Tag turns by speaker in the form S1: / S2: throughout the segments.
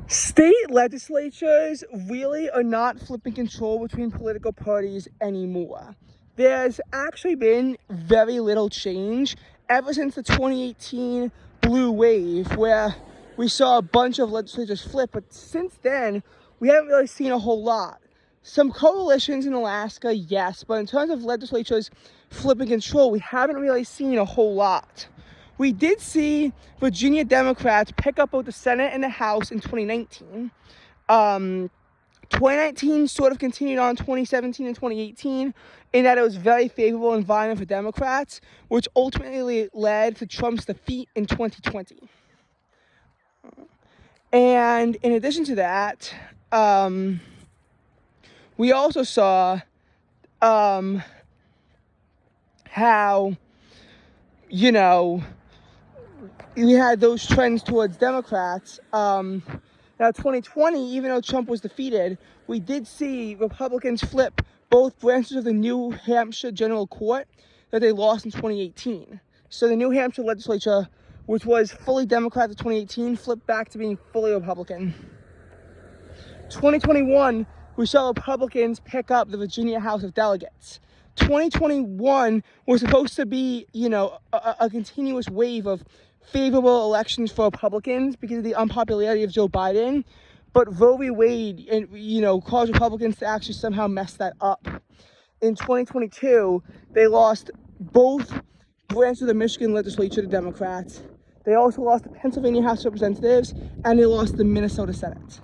S1: State legislatures really are not flipping control between political parties anymore. There's actually been very little change ever since the 2018 blue wave, where we saw a bunch of legislatures flip, but since then, we haven't really seen a whole lot. Some coalitions in Alaska, yes, but in terms of legislatures flipping control, we haven't really seen a whole lot. We did see Virginia Democrats pick up both the Senate and the House in 2019. 2019 sort of continued on 2017 and 2018 in that it was very favorable environment for Democrats, which ultimately led to Trump's defeat in 2020. And in addition to that, we also saw how, we had those trends towards Democrats. Now, 2020, even though Trump was defeated, we did see Republicans flip both branches of the New Hampshire General Court that they lost in 2018. So the New Hampshire legislature, which was fully Democrat in 2018, flipped back to being fully Republican. 2021, we saw Republicans pick up the Virginia House of Delegates. 2021 was supposed to be, a continuous wave of favorable elections for Republicans because of the unpopularity of Joe Biden, but Roe v. Wade, caused Republicans to actually somehow mess that up. In 2022, they lost both branches of the Michigan legislature to Democrats. They also lost the Pennsylvania House of Representatives, and they lost the Minnesota Senate.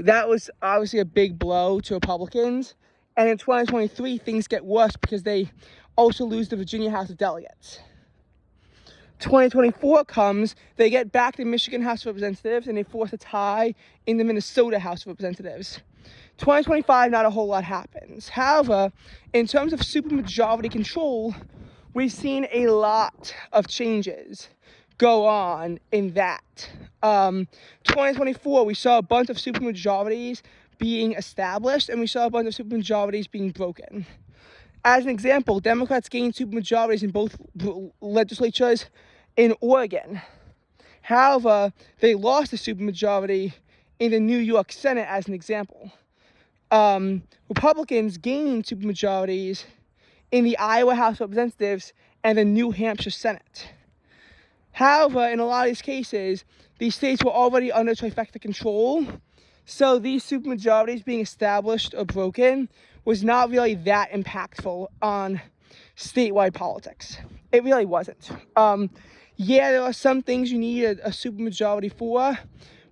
S1: That was obviously a big blow to Republicans. And in 2023, things get worse because they also lose the Virginia House of Delegates. 2024 comes, they get back the Michigan House of Representatives, and they force a tie in the Minnesota House of Representatives. 2025, not a whole lot happens. However, in terms of supermajority control, we've seen a lot of changes go on in that. 2024, we saw a bunch of supermajorities being established, and we saw a bunch of supermajorities being broken. As an example, Democrats gained supermajorities in both legislatures in Oregon. However, they lost a supermajority in the New York Senate, as an example. Republicans gained supermajorities in the Iowa House of Representatives and the New Hampshire Senate. However, in a lot of these cases, these states were already under trifecta control, so these supermajorities being established or broken was not really that impactful on statewide politics. It really wasn't. There are some things you need a supermajority for,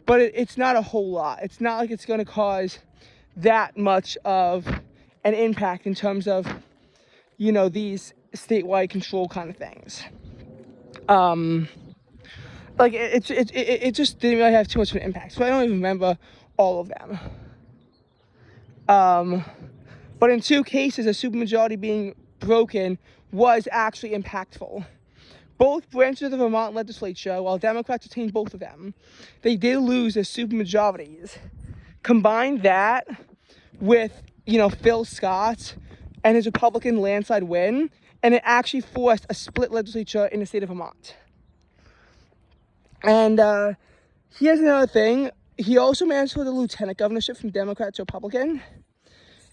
S1: but it's not a whole lot. It's not like it's going to cause that much of an impact in terms of, these statewide control kind of things. It just didn't really have too much of an impact. So I don't even remember all of them. But in two cases, a supermajority being broken was actually impactful. Both branches of the Vermont legislature, while Democrats retained both of them, they did lose their supermajorities. Combine that with, Phil Scott and his Republican landslide win, and it actually forced a split legislature in the state of Vermont. And here's another thing. He also managed to hold the lieutenant governorship from Democrat to Republican.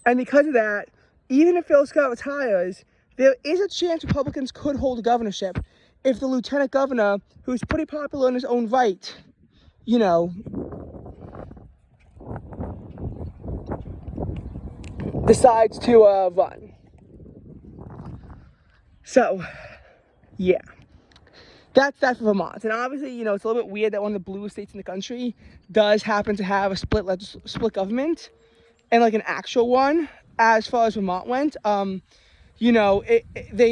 S1: And because of that, even if Phil Scott retires, there is a chance Republicans could hold the governorship if the lieutenant governor, who's pretty popular in his own right, decides to run. So, yeah. That's that for Vermont. And obviously, it's a little bit weird that one of the bluest states in the country does happen to have a split government, and like an actual one as far as Vermont went. They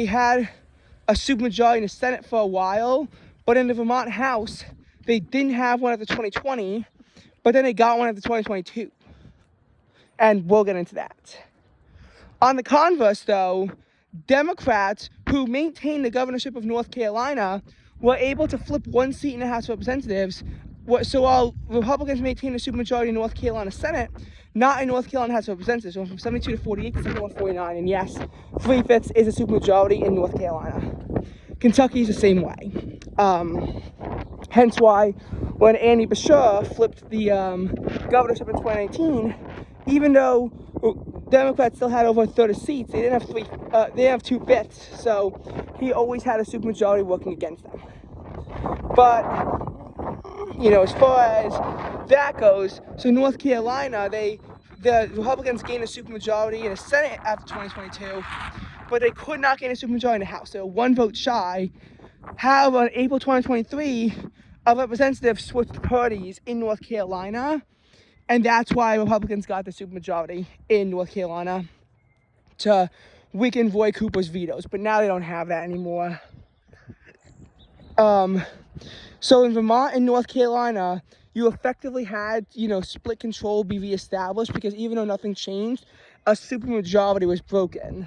S1: had a supermajority in the Senate for a while, but in the Vermont House, they didn't have one after 2020, but then they got one after 2022. And we'll get into that. On the converse, though, Democrats who maintained the governorship of North Carolina were able to flip one seat in the House of Representatives. So while Republicans maintained a supermajority in North Carolina Senate, not in North Carolina House of Representatives. It went from 72 to 48 to 71 49. And yes, 3/5 is a supermajority in North Carolina. Kentucky's the same way. Hence why when Andy Beshear flipped the governorship in 2019, even though Democrats still had over a third of seats, they didn't have 2/5. So he always had a supermajority working against them. But as far as that goes, so North Carolina, the Republicans gained a supermajority in the Senate after 2022, but they could not gain a supermajority in the House. They were one vote shy. However, in April 2023, a representative switched parties in North Carolina, and that's why Republicans got the supermajority in North Carolina to weaken Roy Cooper's vetoes. But now they don't have that anymore. So in Vermont and North Carolina, you effectively had, split control be reestablished because even though nothing changed, a supermajority was broken.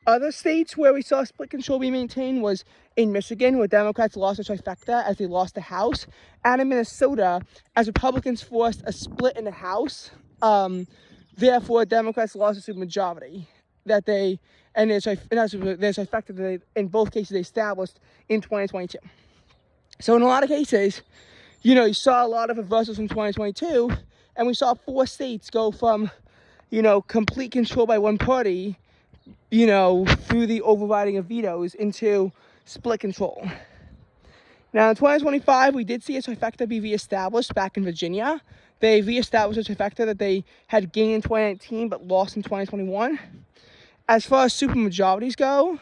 S1: Other states where we saw split control be maintained was in Michigan, where Democrats lost a trifecta as they lost the House, and in Minnesota, as Republicans forced a split in the House. Therefore, Democrats lost a supermajority that their trifecta that they, in both cases, they established in 2022. So in a lot of cases, you saw a lot of reversals from 2022, and we saw 4 states go from, complete control by one party, through the overriding of vetoes into split control. Now in 2025, we did see a trifecta be reestablished back in Virginia. They reestablished a trifecta that they had gained in 2019 but lost in 2021. As far as supermajorities go,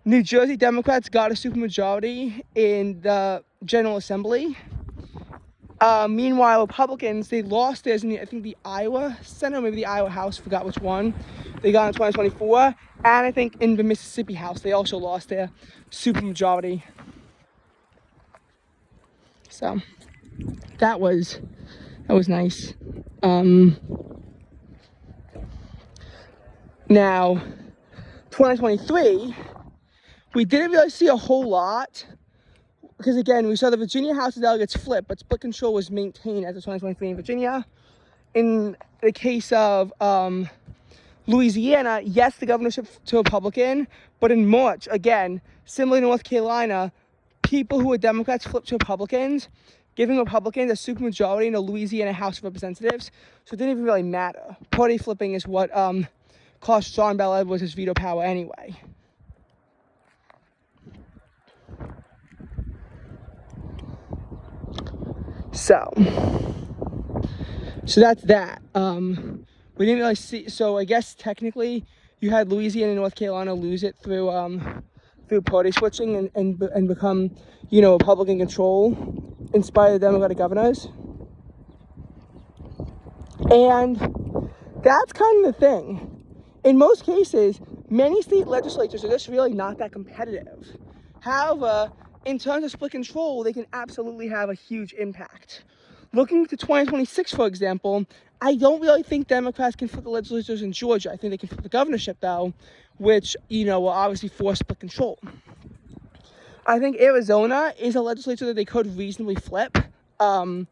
S1: New Jersey Democrats got a supermajority in the General Assembly. Meanwhile, Republicans, they lost theirs in, I think, the Iowa Senate, or maybe the Iowa House, forgot which one. They got in 2024. And I think in the Mississippi House, they also lost their supermajority. So, that was nice. Now, 2023, we didn't really see a whole lot. Because again, we saw the Virginia House of Delegates flip, but split control was maintained as of 2023 in Virginia. In the case of Louisiana, yes, the governorship to Republican, but in March, again, similar to North Carolina, people who were Democrats flipped to Republicans, giving Republicans a supermajority in the Louisiana House of Representatives. So it didn't even really matter. Party flipping is what cost John Bel Edwards his veto power anyway. So that's that. We didn't really see. So I guess technically, you had Louisiana and North Carolina lose it through party switching and become, Republican control in spite of the Democratic governors. And that's kind of the thing. In most cases, many state legislatures are just really not that competitive. However, in terms of split control, they can absolutely have a huge impact. Looking to 2026, for example, I don't really think Democrats can flip the legislatures in Georgia. I think they can flip the governorship, though, which, will obviously force split control. I think Arizona is a legislature that they could reasonably flip to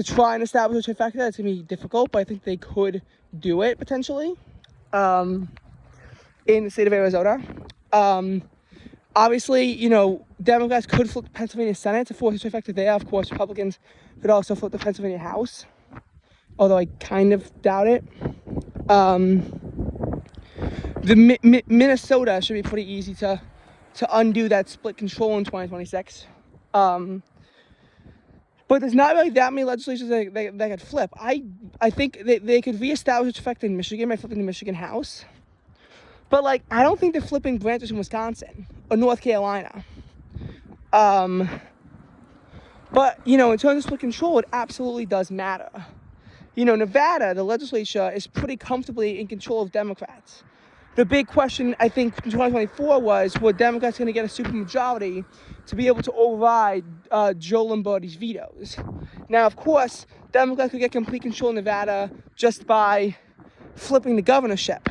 S1: try and establish a trifecta. It's going to be difficult, but I think they could do it, potentially, in the state of Arizona. Obviously, Democrats could flip the Pennsylvania Senate to force a trifecta there. Of course, Republicans could also flip the Pennsylvania House, although I kind of doubt it. Minnesota should be pretty easy to undo that split control in 2026. But there's not really that many legislatures that could flip. I think they could reestablish a trifecta in Michigan by flipping the Michigan House. But, I don't think they're flipping branches in Wisconsin or North Carolina. But, in terms of split control, it absolutely does matter. Nevada, the legislature, is pretty comfortably in control of Democrats. The big question, I think, in 2024 was, were Democrats going to get a supermajority to be able to override Joe Lombardi's vetoes? Now, of course, Democrats could get complete control in Nevada just by flipping the governorship.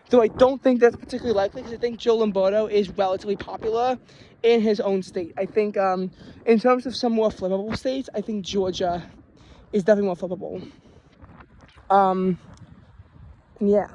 S1: Though I don't think that's particularly likely, because I think Joe Lombardo is relatively popular in his own state. I think in terms of some more flippable states, I think Georgia is definitely more flippable. Yeah.